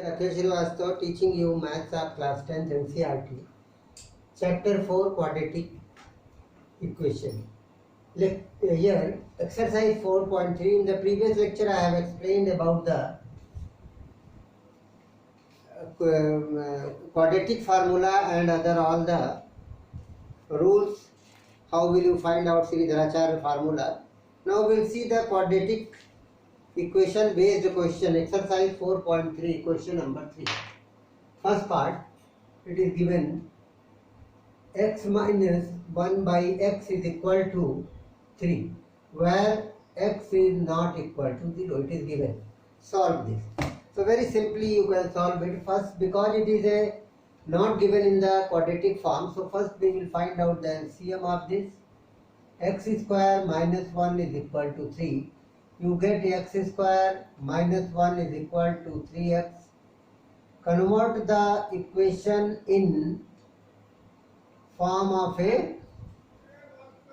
Rakesh Srivastava teaching you Maths of Class 10th NCERT. Chapter 4 Quadratic Equation. Here, exercise 4.3. In the previous lecture, I have explained about the quadratic formula and other all the rules. How will you find out Sridharacharya formula? Now we will see the quadratic equation based question, exercise 4.3, question number 3. First part, it is given x minus 1 by x is equal to 3, where x is not equal to 0. It is given. Solve this. So very simply you can solve it. First, because it is a not given in the quadratic form, so first we will find out the LCM of this. X square minus 1 is equal to 3. You get x square minus 1 is equal to 3x. Convert the equation in form of a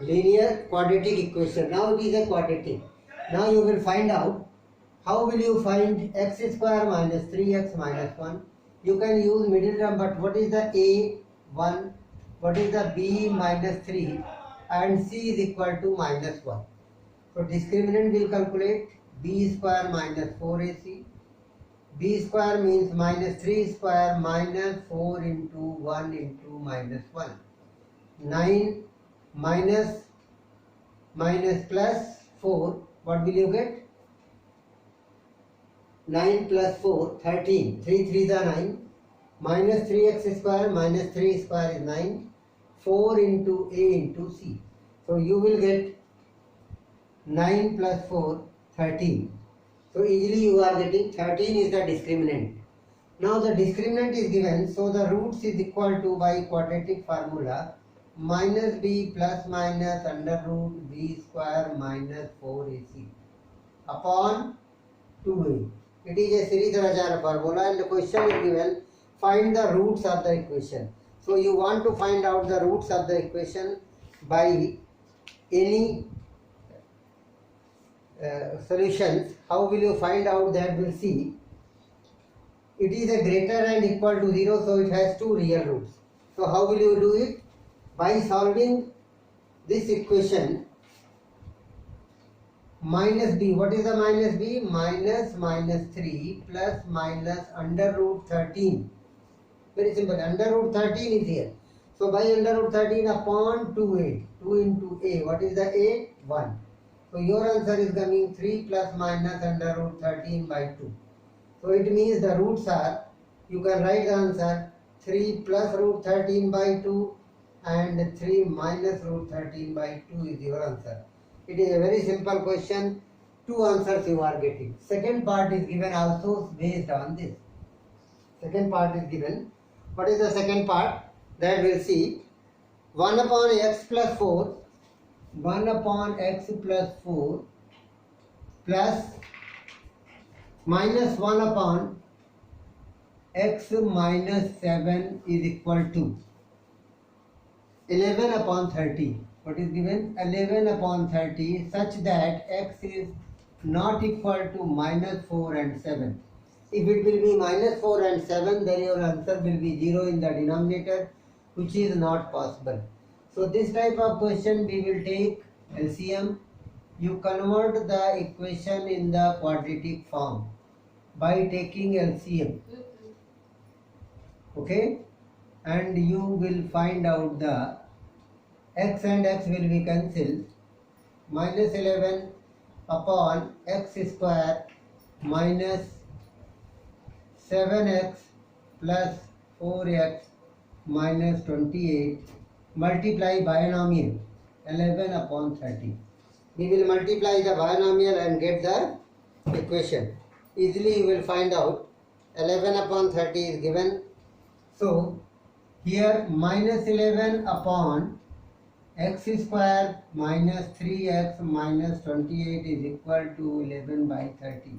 linear quadratic equation. Now it is a quadratic. Now you will find out how will you find x square minus 3x minus 1. You can use middle term, but what is the a 1, what is the b minus 3, and c is equal to minus 1. So discriminant will calculate b square minus 4ac. b square means minus 3 square minus 4 into 1 into minus 1. 9 minus plus 4, what will you get? 9 plus 4, 13. 3 3s are 9. Minus 3x square minus 3 square is 9. 4 into a into c. So you will get 9 plus 4, 13. So easily you are getting 13 is the discriminant. Now the discriminant is given, so the roots is equal to, by quadratic formula, minus b plus minus under root b square minus 4ac upon 2a. It is a Sridharacharya formula, and the question is given, find the roots of the equation. So you want to find out the roots of the equation by any solutions. How will you find out that? We'll see. It is a greater and equal to 0, so it has two real roots. So how will you do it? By solving this equation, minus b, what is the minus b? Minus 3 plus minus under root 13. Very simple, under root 13 is here. So by under root 13 upon 2a, 2 into a, what is the a? 1. So your answer is coming 3 plus minus under root 13 by 2. So it means the roots are, you can write the answer 3 plus root 13 by 2 and 3 minus root 13 by 2 is your answer. It is a very simple question. Two answers you are getting. Second part is given also based on this. Second part is given. What is the second part? That we'll see. 1 upon x plus 4. 1 upon x plus 4 plus minus 1 upon x minus 7 is equal to 11 upon 30. What is given? 11 upon 30 such that x is not equal to minus 4 and 7. If it will be minus 4 and 7, then your answer will be 0 in the denominator, which is not possible. So this type of question we will take LCM. You convert the equation in the quadratic form by taking LCM. Okay? And you will find out the x and x will be cancelled. Minus 11 upon x square minus 7x plus 4x minus 28 multiply binomial 11 upon 30. We will multiply the binomial and get the equation. Easily you will find out 11 upon 30 is given. So here minus 11 upon x square minus 3x minus 28 is equal to 11 by 30.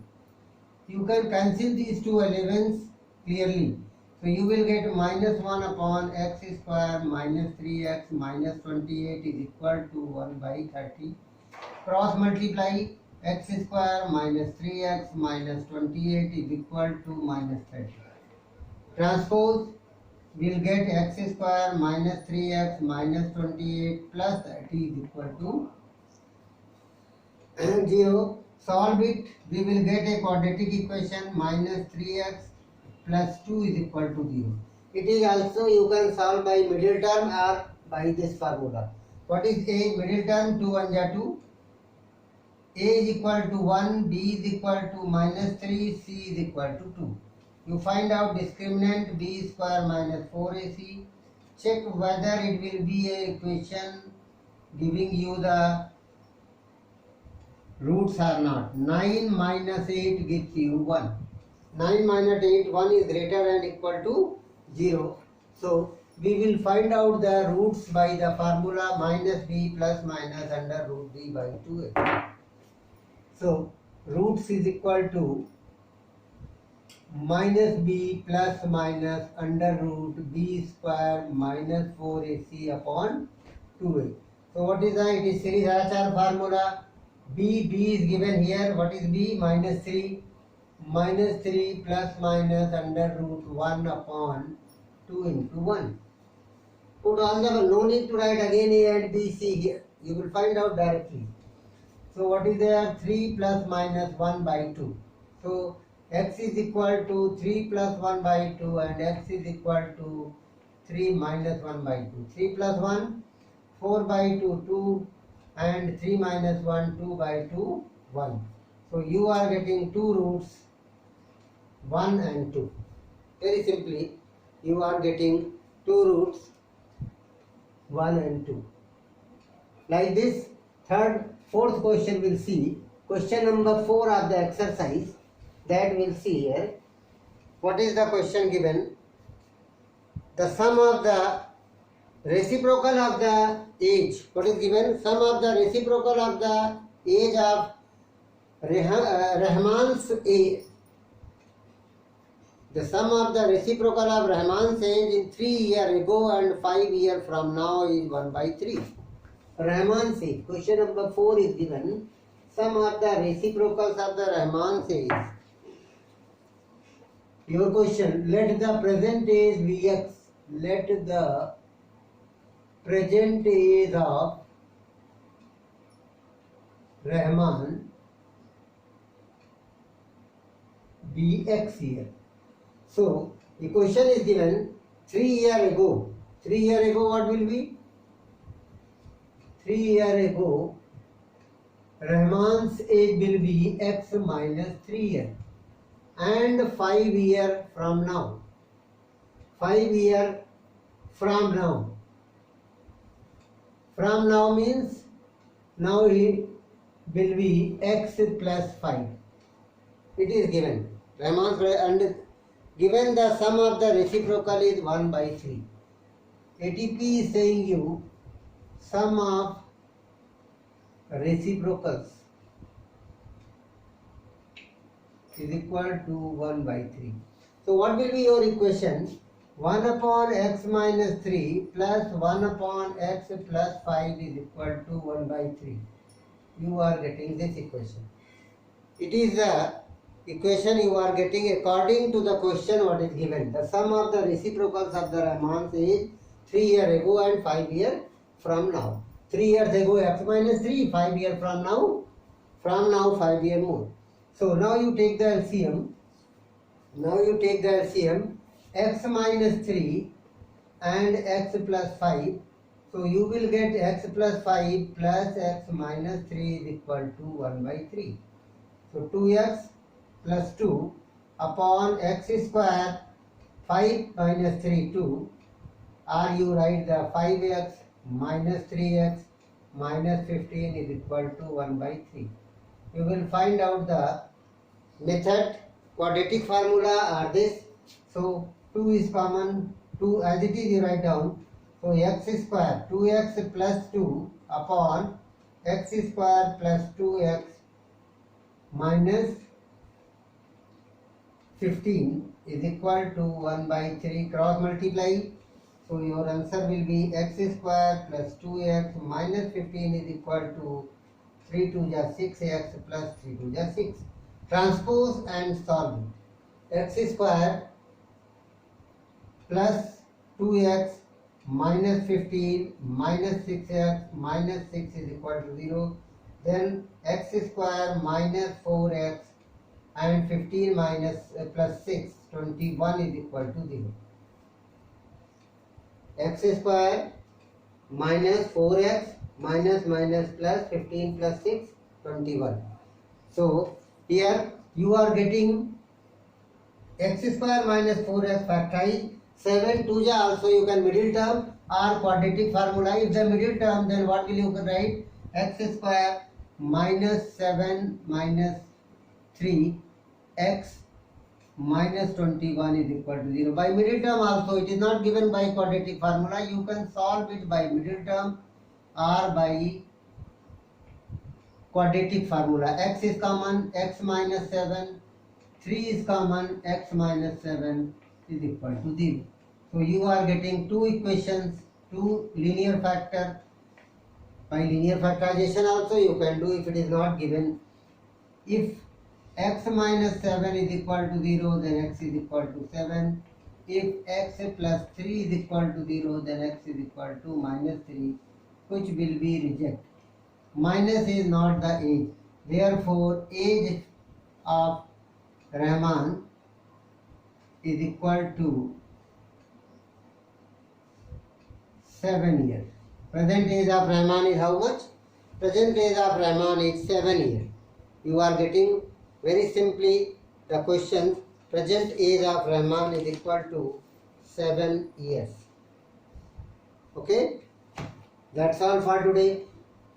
You can cancel these two 11s clearly. So you will get minus 1 upon x square minus 3x minus 28 is equal to 1 by 30. Cross multiply x square minus 3x minus 28 is equal to minus 30. Transpose will get x square minus 3x minus 28 plus 30 is equal to 0. Solve it. We will get a quadratic equation minus 3x plus 2 is equal to 0. It is also you can solve by middle term or by this formula. What is a middle term? 2 1 ja 2. A is equal to 1, B is equal to minus 3, C is equal to 2. You find out discriminant B square minus 4AC. Check whether it will be a equation giving you the roots or not. 9 minus 8 gives you 1. 9 minus 8, 1 is greater than equal to 0. So, we will find out the roots by the formula minus b plus minus under root b by 2a. So, roots is equal to minus b plus minus under root b square minus 4ac upon 2a. So, what is that? It is series Archer formula. B is given here. What is b? Minus 3. Minus 3 plus minus under root 1 upon 2 into 1. Put all the, no need to write again A and B, C here. You will find out directly. So what is there? 3 plus minus 1 by 2. So x is equal to 3 plus 1 by 2 and x is equal to 3 minus 1 by 2. 3 plus 1, 4 by 2, 2 and 3 minus 1, 2 by 2, 1. So you are getting two roots, 1 and 2. Very simply, you are getting two roots, 1 and 2. Like this, fourth question we'll see. Question number 4 of the exercise that we'll see here. What is the question given? The sum of the reciprocal of the age. What is given? Sum of the reciprocal of the age of Rahman's age. The sum of the reciprocal of Rahman's age in 3 years ago and 5 years from now is 1 by 3. Rahman's age. Question number 4 is given. Sum of the reciprocals of the Rahman's age. Your question, let the present age be x. Let the present age of Rahman be x here. So, the question is given 3 years ago. 3 years ago what will be? 3 years ago, Rahman's age will be x minus 3 years. And 5 years from now. 5 years from now. From now means now it will be x plus 5. It is given. Rahman's and given the sum of the reciprocal is 1 by 3. ATP is saying you sum of reciprocals is equal to 1 by 3. So what will be your equation? 1 upon x minus 3 plus 1 upon x plus 5 is equal to 1 by 3. You are getting this equation. It is the equation you are getting according to the question what is given. The sum of the reciprocals of the Rahman's age 3 years ago and 5 years from now. 3 years ago x minus 3, 5 years from now 5 years more. So now you take the LCM. X minus 3 and x plus 5. So you will get x plus 5 plus x minus 3 is equal to 1 by 3. So 2x plus 2 upon x square 5 minus 3 2, or you write the 5x minus 3x minus 15 is equal to 1 by 3. You will find out the method. Quadratic formula are this. So 2 is common, 2 as it is you write down. So x square 2x plus 2 upon x square plus 2x minus 15 is equal to 1 by 3. Cross multiply. So your answer will be x square plus 2x minus 15 is equal to 3 2 जा 6x plus 3 2 जा 6. Transpose and solve it. X square plus 2x minus 15 minus 6x minus 6 is equal to 0. Then x square minus 4x and 15 minus plus 6, 21 is equal to 0. X square minus 4x minus minus plus 15 plus 6, 21. So here you are getting x square minus 4x factorize. 7 2 ja also you can middle term or quadratic formula. If the middle term, then what will you write? X square minus 7 minus 3 x minus 21 is equal to 0. By middle term also, it is not given by quadratic formula. You can solve it by middle term or by quadratic formula. X is common, x minus 7, 3 is common, x minus 7 is equal to 0. So you are getting two equations, two linear factor. By linear factorization also you can do if it is not given. If x minus 7 is equal to 0, then x is equal to 7. If x plus 3 is equal to 0, then x is equal to minus 3, which will be reject. Minus is not the age. Therefore, age of Rahman is equal to 7 years. Present age of Rahman is how much? Present age of Rahman is 7 years. You are getting very simply the question. Present age of Rahman is equal to 7 years. Okay? That's all for today.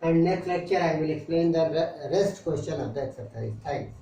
And next lecture I will explain the rest question of the exercise. Thanks.